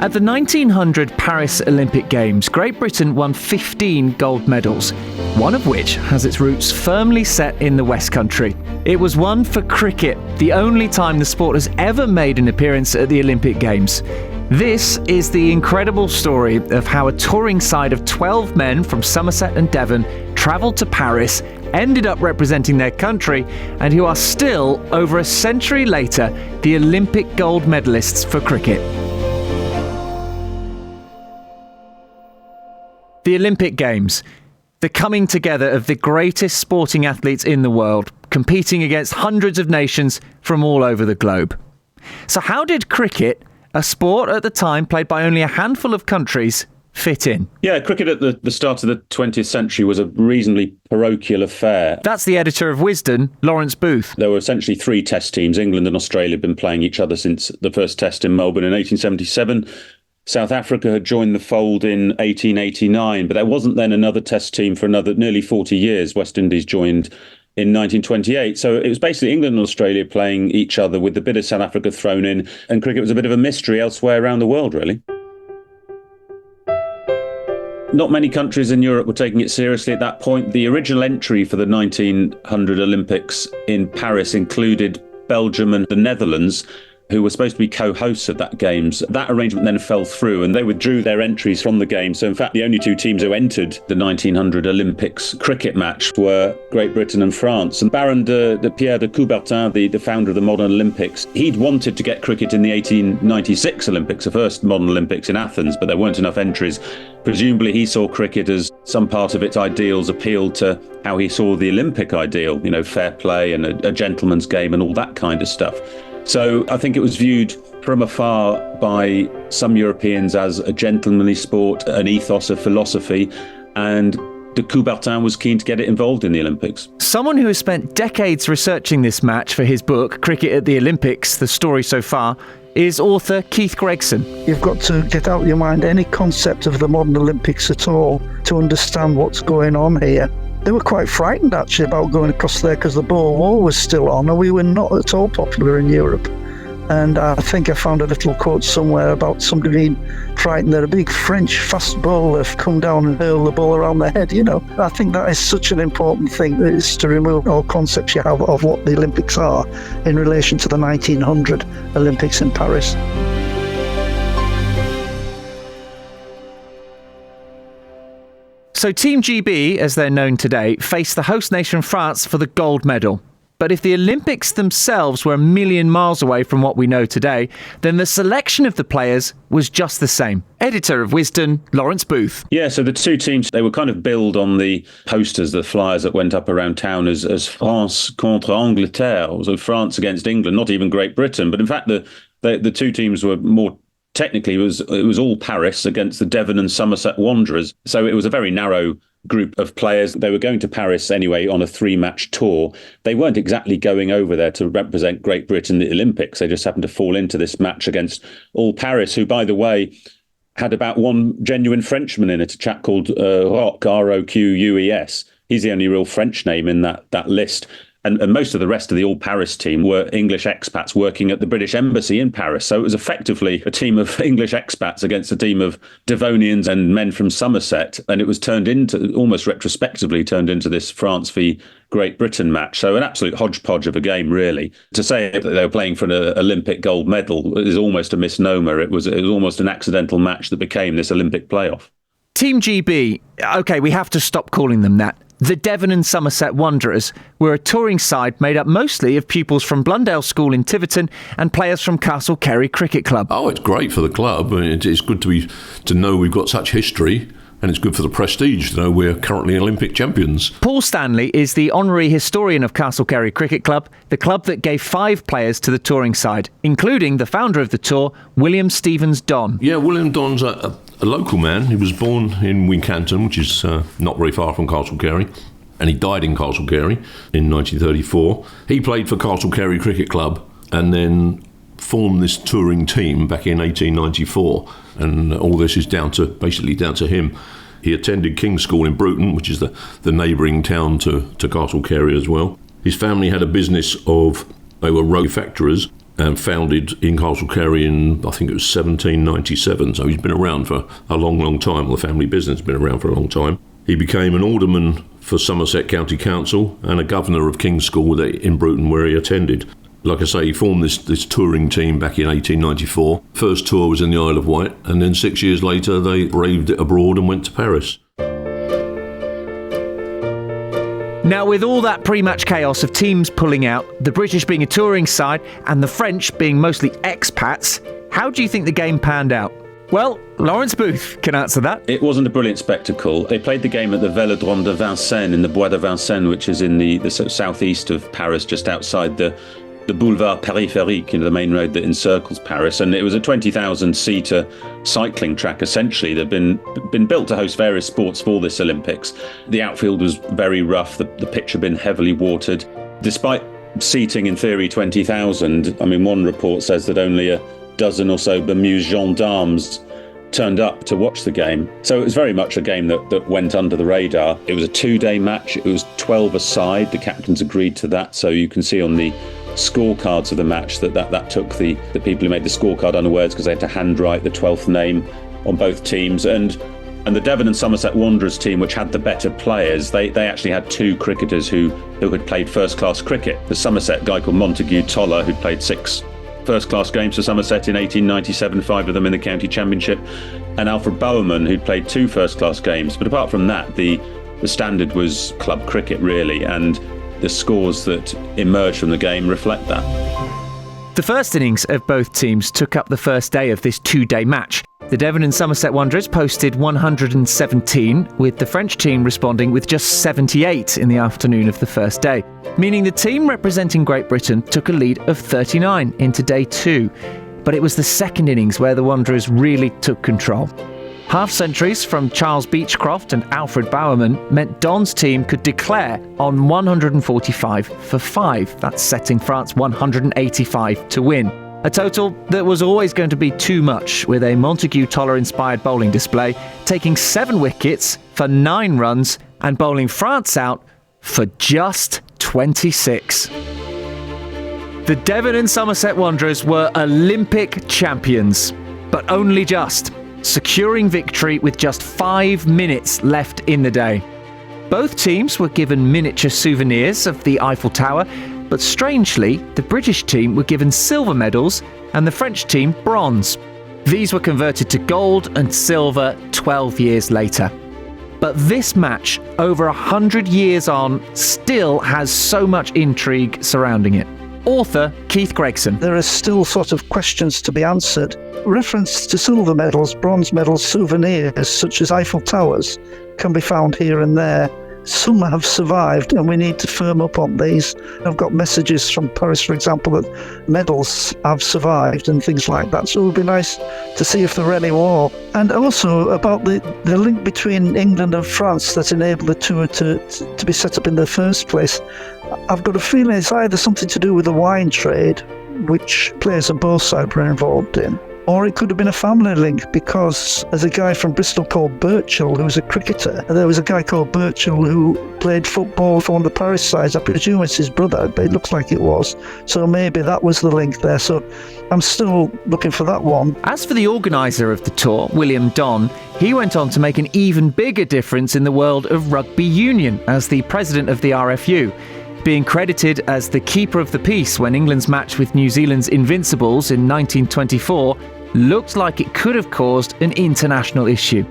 At the 1900 Paris Olympic Games, Great Britain won 15 gold medals, one of which has its roots firmly set in the West Country. It was one for cricket, the only time the sport has ever made an appearance at the Olympic Games. This is the incredible story of how a touring side of 12 men from Somerset and Devon travelled to Paris, ended up representing their country, and who are still, over a century later, the Olympic gold medalists for cricket. The Olympic Games, the coming together of the greatest sporting athletes in the world, competing against hundreds of nations from all over the globe. So how did cricket, a sport at the time played by only a handful of countries, fit in? Yeah, cricket at the start of the 20th century was a reasonably parochial affair. That's the editor of Wisden, Lawrence Booth. There were essentially three test teams. England and Australia had been playing each other since the first test in Melbourne in 1877. South Africa had joined the fold in 1889, but there wasn't then another test team for another nearly 40 years. West Indies joined in 1928. So it was basically England and Australia playing each other with a bit of South Africa thrown in, and cricket was a bit of a mystery elsewhere around the world, really. Not many countries in Europe were taking it seriously at that point. The original entry for the 1900 Olympics in Paris included Belgium and the Netherlands, who were supposed to be co-hosts of that Games. That arrangement then fell through and they withdrew their entries from the Games. So in fact, the only two teams who entered the 1900 Olympics cricket match were Great Britain and France. And Baron de Pierre de Coubertin, the founder of the modern Olympics, he'd wanted to get cricket in the 1896 Olympics, the first modern Olympics in Athens, but there weren't enough entries. Presumably he saw cricket as some part of its ideals appealed to how he saw the Olympic ideal, fair play and a gentleman's game and all that kind of stuff. So I think it was viewed from afar by some Europeans as a gentlemanly sport, an ethos of philosophy, and de Coubertin was keen to get it involved in the Olympics. Someone who has spent decades researching this match for his book, Cricket at the Olympics, The Story So Far, is author Keith Gregson. You've got to get out of your mind any concept of the modern Olympics at all to understand what's going on here. They were quite frightened, actually, about going across there because the Boer War was still on, and we were not at all popular in Europe. And I think I found a little quote somewhere about somebody being frightened that a big French fast bowler have come down and hurl the ball around their head, I think that is such an important thing, that is to remove all concepts you have of what the Olympics are in relation to the 1900 Olympics in Paris. So Team GB, as they're known today, faced the host nation France for the gold medal. But if the Olympics themselves were a million miles away from what we know today, then the selection of the players was just the same. Editor of Wisden, Lawrence Booth. Yeah, so the two teams, they were kind of billed on the posters, the flyers that went up around town as France contre Angleterre, so France against England, not even Great Britain. But in fact, the two teams were more technically, it was all Paris against the Devon and Somerset Wanderers. So it was a very narrow group of players. They were going to Paris anyway on a 3-match tour. They weren't exactly going over there to represent Great Britain at the Olympics. They just happened to fall into this match against all Paris, who, by the way, had about one genuine Frenchman in it, a chap called Roques, R-O-Q-U-E-S. He's the only real French name in that list. And most of the rest of the all-Paris team were English expats working at the British Embassy in Paris. So it was effectively a team of English expats against a team of Devonians and men from Somerset. And it was almost retrospectively turned into this France v Great Britain match. So an absolute hodgepodge of a game, really. To say that they were playing for an Olympic gold medal is almost a misnomer. It was almost an accidental match that became this Olympic playoff. Team GB, OK, we have to stop calling them that. The Devon and Somerset Wanderers were a touring side made up mostly of pupils from Blundell School in Tiverton and players from Castle Kerry Cricket Club. Oh, it's great for the club. I mean, it's good to know we've got such history, and it's good for the prestige to know we're currently Olympic champions. Paul Stanley is the honorary historian of Castle Kerry Cricket Club, the club that gave 5 players to the touring side, including the founder of the tour, William Stevens Don. Yeah, William Don's a local man. He was born in Wincanton, which is not very far from Castle Kerry, and he died in Castle Kerry in 1934. He played for Castle Kerry Cricket Club and then formed this touring team back in 1894, and all this is basically down to him. He attended King's School in Bruton, which is the neighbouring town to Castle Kerry as well. His family had a business they were road factorers, and founded in Castle Carey in, I think it was 1797. So he's been around for a long, long time. Well, the family business has been around for a long time. He became an alderman for Somerset County Council and a governor of King's School in Bruton, where he attended. Like I say, he formed this touring team back in 1894. First tour was in the Isle of Wight, and then 6 years later they braved it abroad and went to Paris. Now, with all that pre-match chaos of teams pulling out, the British being a touring side and the French being mostly expats, how do you think the game panned out? Well, Lawrence Booth can answer that. It wasn't a brilliant spectacle. They played the game at the Vélodrome de Vincennes in the Bois de Vincennes, which is in the sort of southeast of Paris, just outside the Boulevard Périphérique, the main road that encircles Paris. And it was a 20,000-seater cycling track, essentially, that had been built to host various sports for this Olympics. The outfield was very rough. The pitch had been heavily watered. Despite seating, in theory, 20,000, I mean, one report says that only a dozen or so bemused gendarmes turned up to watch the game. So it was very much a game that went under the radar. It was a 2-day match. It was 12 aside. The captains agreed to that. So you can see on the scorecards of the match that took the people who made the scorecard unawares, because they had to handwrite the 12th name on both teams. And the Devon and Somerset Wanderers team, which had the better players, they actually had 2 cricketers who had played first-class cricket. The Somerset guy called Montague Toller, who'd played 6 first-class games for Somerset in 1897, 5 of them in the county championship, and Alfred Bowerman, who'd played 2 first-class games. But apart from that, the standard was club cricket, really, and the scores that emerged from the game reflect that. The first innings of both teams took up the first day of this 2-day match. The Devon and Somerset Wanderers posted 117, with the French team responding with just 78 in the afternoon of the first day, meaning the team representing Great Britain took a lead of 39 into day 2. But it was the second innings where the Wanderers really took control. Half-centuries from Charles Beechcroft and Alfred Bowerman meant Don's team could declare on 145 for 5. That's setting France 185 to win. A total that was always going to be too much, with a Montague Toller-inspired bowling display, taking 7 wickets for 9 runs and bowling France out for just 26. The Devon and Somerset Wanderers were Olympic champions, but only just, securing victory with just 5 minutes left in the day. Both teams were given miniature souvenirs of the Eiffel Tower, but strangely, the British team were given silver medals and the French team bronze. These were converted to gold and silver 12 years later. But this match, over 100 years on, still has so much intrigue surrounding it. Author Keith Gregson. There are still sort of questions to be answered. Reference to silver medals, bronze medals, souvenirs such as Eiffel Towers can be found here and there. Some have survived, and we need to firm up on these. I've got messages from Paris, for example, that medals have survived and things like that. So it would be nice to see if there are any more. And also about the link between England and France that enabled the tour to be set up in the first place. I've got a feeling it's either something to do with the wine trade, which players on both sides were involved in, or it could have been a family link, because there's a guy from Bristol called Burchell who was a cricketer. And there was a guy called Burchell who played football for one of the Paris sides. I presume it's his brother, but it looks like it was. So maybe that was the link there. So I'm still looking for that one. As for the organiser of the tour, William Don, he went on to make an even bigger difference in the world of rugby union as the president of the RFU, being credited as the keeper of the peace when England's match with New Zealand's Invincibles in 1924 looked like it could have caused an international issue.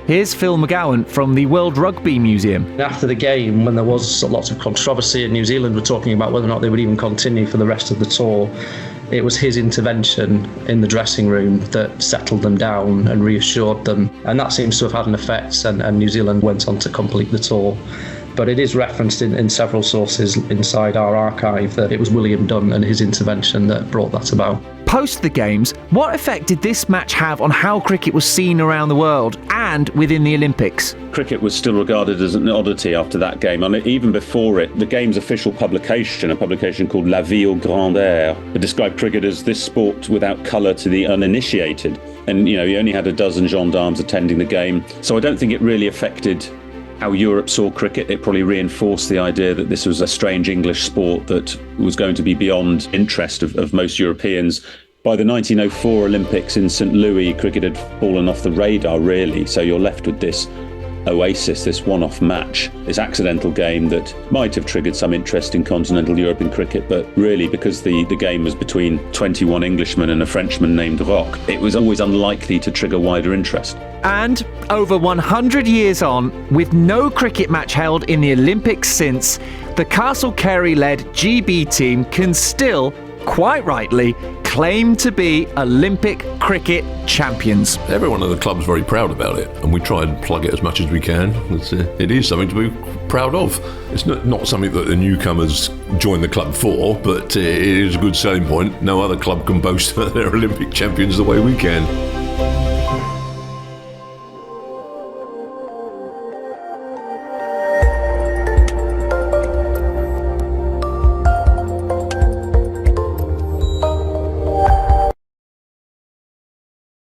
Here's Phil McGowan from the World Rugby Museum. After the game, when there was lots of controversy and New Zealand were talking about whether or not they would even continue for the rest of the tour, it was his intervention in the dressing room that settled them down and reassured them. And that seems to have had an effect, and New Zealand went on to complete the tour. But it is referenced in several sources inside our archive that it was William Dunn and his intervention that brought that about. Post the Games, what effect did this match have on how cricket was seen around the world and within the Olympics? Cricket was still regarded as an oddity after that game. And even before it, the game's official publication, a publication called La Vie au Grand Air, described cricket as this sport without colour to the uninitiated. And, you only had a dozen gendarmes attending the game. So I don't think it really affected how Europe saw cricket. It probably reinforced the idea that this was a strange English sport that was going to be beyond interest of most Europeans. By the 1904 Olympics in St. Louis, cricket had fallen off the radar, really. So you're left with this oasis, this one-off match, this accidental game that might have triggered some interest in continental Europe in cricket, but really because the game was between 21 Englishmen and a Frenchman named Roch, it was always unlikely to trigger wider interest. And over 100 years on, with no cricket match held in the Olympics since, the Castle Carey-led GB team can still, quite rightly, claim to be Olympic cricket champions. Everyone at the club's very proud about it, and we try and plug it as much as we can. It is something to be proud of. It's not something that the newcomers join the club for, but it is a good selling point. No other club can boast that they're Olympic champions the way we can.